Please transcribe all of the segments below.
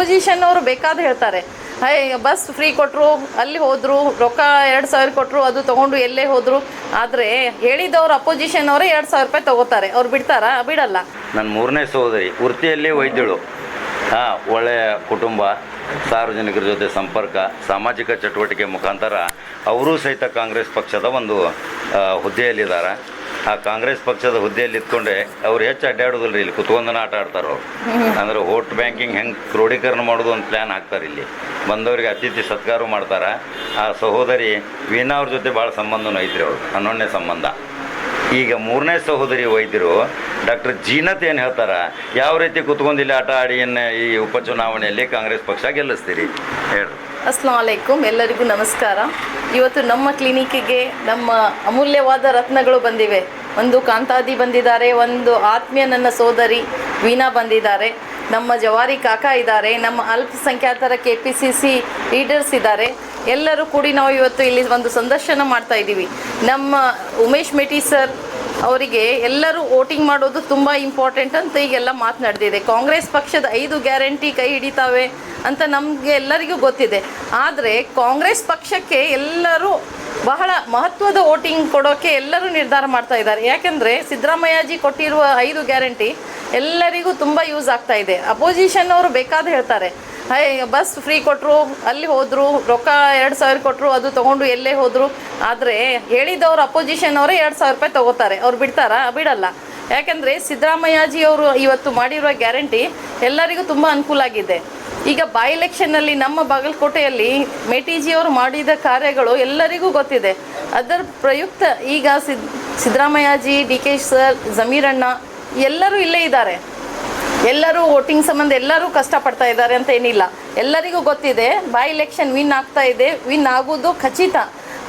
Opposition ಅವರು ಬೇಕಾದ ಹೇಳ್ತಾರೆ, ಬಸ್ ಫ್ರೀ ಕೊಟ್ಟರು, ಅಲ್ಲಿ ಹೋದರು, ರೊಕ್ಕ 2,000 ಕೊಟ್ಟರು, ಅದು ತೊಗೊಂಡು ಎಲ್ಲೇ ಹೋದರು. ಆದರೆ ಹೇಳಿದವರು ಅಪೋಸಿಷನ್ ಅವರೇ 2,000 ರೂಪಾಯಿ ತೊಗೋತಾರೆ. ಅವ್ರು ಬಿಡ್ತಾರಾ? ಬಿಡಲ್ಲ. ನನ್ನ ಮೂರನೇ ಸಹೋದರಿ ವೃತ್ತಿಯಲ್ಲಿ ವೈದ್ಯಳು. ಒಳ್ಳೆಯ ಕುಟುಂಬ, ಸಾರ್ವಜನಿಕರ ಜೊತೆ ಸಂಪರ್ಕ, ಸಾಮಾಜಿಕ ಚಟುವಟಿಕೆ ಮುಖಾಂತರ ಅವರೂ ಸಹಿತ ಕಾಂಗ್ರೆಸ್ ಪಕ್ಷದ ಒಂದು ಹುದ್ದೆಯಲ್ಲಿದ್ದಾರೆ. ಆ ಕಾಂಗ್ರೆಸ್ ಪಕ್ಷದ ಹುದ್ದೆಯಲ್ಲಿ ಇದ್ಕೊಂಡೆ ಅವ್ರು ಹೆಚ್ಚು ಅಡ್ಡಾಡೋದಿಲ್ಲ ರೀ. ಇಲ್ಲಿ ಕುತ್ಕೊಂಡನ ಆಟ ಆಡ್ತಾರೆ ಅವ್ರು. ಅಂದ್ರೆ ವೋಟ್ ಬ್ಯಾಂಕಿಂಗ್ ಹೆಂಗೆ ಕ್ರೋಢೀಕರಣ ಮಾಡೋದು ಒಂದು ಪ್ಲ್ಯಾನ್ ಹಾಕ್ತಾರೆ. ಇಲ್ಲಿ ಬಂದವರಿಗೆ ಅತಿಥಿ ಸತ್ಕಾರ ಮಾಡ್ತಾರೆ. ಆ ಸಹೋದರಿ ವೀಣಾ ಅವ್ರ ಜೊತೆ ಭಾಳ ಸಂಬಂಧನೂ ಐತ್ರಿ, ಅವ್ರು ಅನೋನ್ಯ ಸಂಬಂಧ. ಈಗ ಮೂರನೇ ಸಹೋದರಿ ವೈದ್ಯರು ಡಾಕ್ಟರ್ ಜೀನತ್ ಏನು ಹೇಳ್ತಾರೆ, ಯಾವ ರೀತಿ ಕುತ್ಕೊಂಡಿಲ್ಲ ಆಟ ಆಡಿ ಈ ಉಪಚುನಾವಣೆಯಲ್ಲಿ ಕಾಂಗ್ರೆಸ್ ಪಕ್ಷ ಗೆಲ್ಲಿಸ್ತೀರಿ ಹೇಳ್ರಿ. ಅಸ್ಸಲಾಮು ಅಲೈಕುಮ್, ಎಲ್ಲರಿಗೂ ನಮಸ್ಕಾರ. ಇವತ್ತು ನಮ್ಮ ಕ್ಲಿನಿಕ್ಕಿಗೆ ನಮ್ಮ ಅಮೂಲ್ಯವಾದ ರತ್ನಗಳು ಬಂದಿವೆ. ಒಂದು ಕಾಂತಾದಿ ಬಂದಿದ್ದಾರೆ, ಒಂದು ಆತ್ಮೀಯ ನನ್ನ ಸೋದರಿ ವೀಣಾ ಬಂದಿದ್ದಾರೆ, ನಮ್ಮ ಜವಾರಿ ಕಾಕಾ ಇದ್ದಾರೆ, ನಮ್ಮ ಅಲ್ಪಸಂಖ್ಯಾತರ KPCC ಲೀಡರ್ಸ್ ಇದ್ದಾರೆ. ಎಲ್ಲರೂ ಕೂಡಿ ನಾವು ಇವತ್ತು ಇಲ್ಲಿ ಒಂದು ಸಂದರ್ಶನ ಮಾಡ್ತಾ ಇದ್ದೀವಿ. ನಮ್ಮ ಉಮೇಶ್ ಮೇಟಿ ಸರ್ ಅವರಿಗೆ ಎಲ್ಲರೂ ವೋಟಿಂಗ್ ಮಾಡೋದು ತುಂಬ ಇಂಪಾರ್ಟೆಂಟ್ ಅಂತ ಈಗೆಲ್ಲ ಮಾತನಾಡ್ತಿದೆ. ಕಾಂಗ್ರೆಸ್ ಪಕ್ಷದ 5 ಗ್ಯಾರಂಟಿ ಕೈ ಹಿಡಿತಾವೆ ಅಂತ ನಮಗೆ ಎಲ್ಲರಿಗೂ ಗೊತ್ತಿದೆ. ಆದರೆ ಕಾಂಗ್ರೆಸ್ ಪಕ್ಷಕ್ಕೆ ಎಲ್ಲರೂ ಬಹಳ ಮಹತ್ವದ ವೋಟಿಂಗ್ ಕೊಡೋಕ್ಕೆ ಎಲ್ಲರೂ ನಿರ್ಧಾರ ಮಾಡ್ತಾ ಇದ್ದಾರೆ. ಯಾಕೆಂದರೆ ಸಿದ್ದರಾಮಯ್ಯಜಿ ಕೊಟ್ಟಿರುವ 5 ಗ್ಯಾರಂಟಿ ಎಲ್ಲರಿಗೂ ತುಂಬ ಯೂಸ್ ಆಗ್ತಾ ಇದೆ. ಅಪೋಸಿಷನ್ ಅವರು ಬೇಕಾದ ಹೇಳ್ತಾರೆ, ಬಸ್ ಫ್ರೀ ಕೊಟ್ಟರು, ಅಲ್ಲಿ ಹೋದರು, ರೊಕ್ಕ 2,000 ಕೊಟ್ಟರು, ಅದು ತೊಗೊಂಡು ಎಲ್ಲೇ ಹೋದರು. ಆದರೆ ಹೇಳಿದವರು ಅಪೋಸಿಷನ್ ಅವರೇ 2,000 ರೂಪಾಯಿ ತೊಗೋತಾರೆ. ಅವ್ರು ಬಿಡ್ತಾರಾ? ಬಿಡಲ್ಲ. ಯಾಕೆಂದರೆ ಸಿದ್ದರಾಮಯ್ಯಜಿ ಅವರು ಇವತ್ತು ಮಾಡಿರುವ ಗ್ಯಾರಂಟಿ ಎಲ್ಲರಿಗೂ ತುಂಬ ಅನುಕೂಲ ಆಗಿದೆ. ಈಗ ಬೈ ಎಲೆಕ್ಷನ್ನಲ್ಲಿ ನಮ್ಮ ಬಾಗಲಕೋಟೆಯಲ್ಲಿ ಮೇಟಿಜಿಯವರು ಮಾಡಿದ ಕಾರ್ಯಗಳು ಎಲ್ಲರಿಗೂ ಗೊತ್ತಿದೆ. ಅದರ ಪ್ರಯುಕ್ತ ಈಗ ಸಿದ್ದರಾಮಯ್ಯಜಿ, DK ಸರ್, ಜಮೀರಣ್ಣ ಎಲ್ಲರೂ ಇಲ್ಲೇ ಇದ್ದಾರೆ. ಎಲ್ಲರೂ ವೋಟಿಂಗ್ ಸಂಬಂಧ ಎಲ್ಲರೂ ಕಷ್ಟಪಡ್ತಾ ಇದ್ದಾರೆ ಅಂತ ಏನಿಲ್ಲ, ಎಲ್ಲರಿಗೂ ಗೊತ್ತಿದೆ. ಬೈ ಎಲೆಕ್ಷನ್ ವಿನ್ ಆಗ್ತಾ ಇದೆ, ವಿನ್ ಆಗೋದು ಖಚಿತ.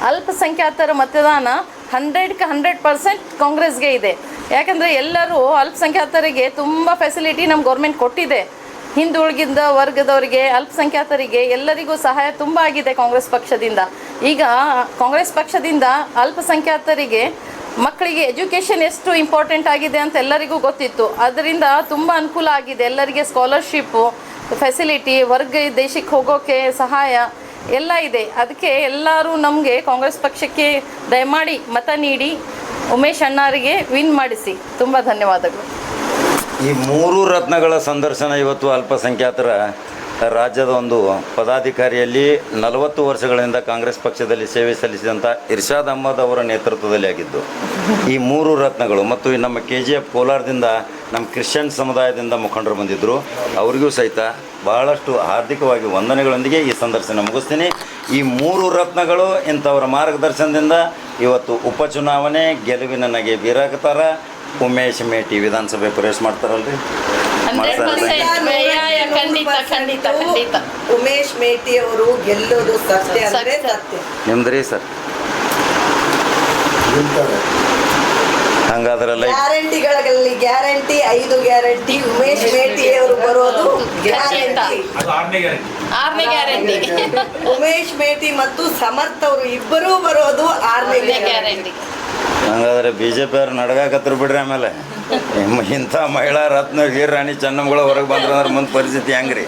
ಅಲ್ಪಸಂಖ್ಯಾತರ ಮತದಾನ 100ಕ್ಕೆ 100% ಕಾಂಗ್ರೆಸ್ಗೆ ಇದೆ. ಯಾಕಂದರೆ ಎಲ್ಲರೂ ಅಲ್ಪಸಂಖ್ಯಾತರಿಗೆ ತುಂಬ ಫೆಸಿಲಿಟಿ ನಮ್ಮ ಗೌರ್ಮೆಂಟ್ ಕೊಟ್ಟಿದೆ. ಹಿಂದುಳಿದ ವರ್ಗದವರಿಗೆ, ಅಲ್ಪಸಂಖ್ಯಾತರಿಗೆ ಎಲ್ಲರಿಗೂ ಸಹಾಯ ತುಂಬ ಆಗಿದೆ ಕಾಂಗ್ರೆಸ್ ಪಕ್ಷದಿಂದ. ಈಗ ಕಾಂಗ್ರೆಸ್ ಪಕ್ಷದಿಂದ ಅಲ್ಪಸಂಖ್ಯಾತರಿಗೆ ಮಕ್ಕಳಿಗೆ ಎಜುಕೇಷನ್ ಎಷ್ಟು ಇಂಪಾರ್ಟೆಂಟ್ ಆಗಿದೆ ಅಂತ ಎಲ್ಲರಿಗೂ ಗೊತ್ತಿತ್ತು. ಅದರಿಂದ ತುಂಬ ಅನುಕೂಲ ಆಗಿದೆ. ಎಲ್ಲರಿಗೆ ಸ್ಕಾಲರ್ಶಿಪ್ಪು, ಫೆಸಿಲಿಟಿ, ವರ್ಗ ದೇಶಕ್ಕೆ ಹೋಗೋಕ್ಕೆ ಸಹಾಯ ಎಲ್ಲ ಇದೆ. ಅದಕ್ಕೆ ಎಲ್ಲರೂ ನಮಗೆ ಕಾಂಗ್ರೆಸ್ ಪಕ್ಷಕ್ಕೆ ದಯಮಾಡಿ ಮತ ನೀಡಿ ಉಮೇಶ್ ಅಣ್ಣಾರಿಗೆ ವಿನ್ ಮಾಡಿಸಿ. ತುಂಬ ಧನ್ಯವಾದಗಳು. ಈ 3 ರತ್ನಗಳ ಸಂದರ್ಶನ ಇವತ್ತು ಅಲ್ಪಸಂಖ್ಯಾತರ ರಾಜ್ಯದ ಒಂದು ಪದಾಧಿಕಾರಿಯಲ್ಲಿ 40 ವರ್ಷಗಳಿಂದ ಕಾಂಗ್ರೆಸ್ ಪಕ್ಷದಲ್ಲಿ ಸೇವೆ ಸಲ್ಲಿಸಿದಂಥ ಇರ್ಷಾದ್ ಅಹ್ಮದ್ ಅವರ ನೇತೃತ್ವದಲ್ಲಿ ಆಗಿದ್ದು ಈ 3 ರತ್ನಗಳು. ಮತ್ತು ನಮ್ಮ KGF ಕೋಲಾರದಿಂದ ನಮ್ಮ ಕ್ರಿಶ್ಚಿಯನ್ ಸಮುದಾಯದಿಂದ ಮುಖಂಡರು ಬಂದಿದ್ದರು. ಅವರಿಗೂ ಸಹಿತ ಬಹಳಷ್ಟು ಹಾರ್ದಿಕವಾಗಿ ವಂದನೆಗಳೊಂದಿಗೆ ಈ ಸಂದರ್ಶನ ಮುಗಿಸ್ತೀನಿ. ಈ 3 ರತ್ನಗಳು ಇಂಥವರ ಮಾರ್ಗದರ್ಶನದಿಂದ ಇವತ್ತು ಉಪಚುನಾವಣೆ ಗೆಲುವಿನ ನಗೆ ಬೀರಾಕತ್ತಾರ. ಉಮೇಶ್ ಮೇಟಿ ವಿಧಾನಸಭೆ ಪ್ರವೇಶ ಮಾಡ್ತಾರಲ್ರಿ. ಉಮೇಶ್ ಮೇಟಿ ಅವರು ಗೆಲ್ಲೋದು ಸತ್ಯ ಅಂದ್ರೆ ಸತ್ಯ. ನಿಮ್ದ್ರಿ ಸರ್? ಹಂಗಾದ್ರಲ್ಲ ಗ್ಯಾರಂಟಿಗಳಲ್ಲಿ ಗ್ಯಾರಂಟಿ 5 ಗ್ಯಾರಂಟಿ ಉಮೇಶ್ ಮೇಟಿ ಅವರು ಬರೋದು ಗ್ಯಾರಂಟಿ. ಉಮೇಶ್ ಮೇಟಿ ಮತ್ತು ಸಮರ್ಥ ಅವರು ಇಬ್ಬರೂ ಬರೋದು 6ನೇ ಗ್ಯಾರಂಟಿ. ಹಂಗಾದ್ರೆ BJP ಅವ್ರು ನಡ್ಗಾಕತ್ರು ಬಿಡ್ರಿ. ಆಮೇಲೆ ಇಂಥ ಮಹಿಳಾ ರತ್ನ ರಾಣಿ ಚೆನ್ನಮ್ಮಗಳು ಹೊರಗೆ ಬಂದ್ರೆ ಅಂದ್ರೆ ಮುಂದೆ ಪರಿಸ್ಥಿತಿ ಹೆಂಗ್ರಿ?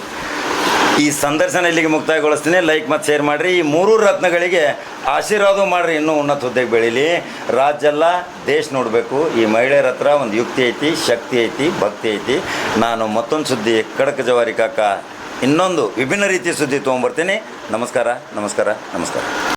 ಈ ಸಂದರ್ಶನ ಇಲ್ಲಿಗೆ ಮುಕ್ತಾಯಗೊಳಿಸ್ತೀನಿ. ಲೈಕ್ ಮತ್ತು ಶೇರ್ ಮಾಡಿರಿ. ಈ 3 ರತ್ನಗಳಿಗೆ ಆಶೀರ್ವಾದ ಮಾಡಿರಿ, ಇನ್ನೂ ಉನ್ನತ ಹುದ್ದೆಗೆ ಬೆಳೀಲಿ. ರಾಜ್ಯ ಎಲ್ಲ ದೇಶ ನೋಡಬೇಕು. ಈ ಮಹಿಳೆಯರ ಹತ್ರ ಒಂದು ಯುಕ್ತಿ ಐತಿ, ಶಕ್ತಿ ಐತಿ, ಭಕ್ತಿ ಐತಿ. ನಾನು ಮತ್ತೊಂದು ಸುದ್ದಿ ಖಡಕ್ ಜವಾರಿ ಕಾಕ ಇನ್ನೊಂದು ವಿಭಿನ್ನ ರೀತಿಯ ಸುದ್ದಿ ತೊಗೊಂಬರ್ತೀನಿ. ನಮಸ್ಕಾರ ನಮಸ್ಕಾರ ನಮಸ್ಕಾರ.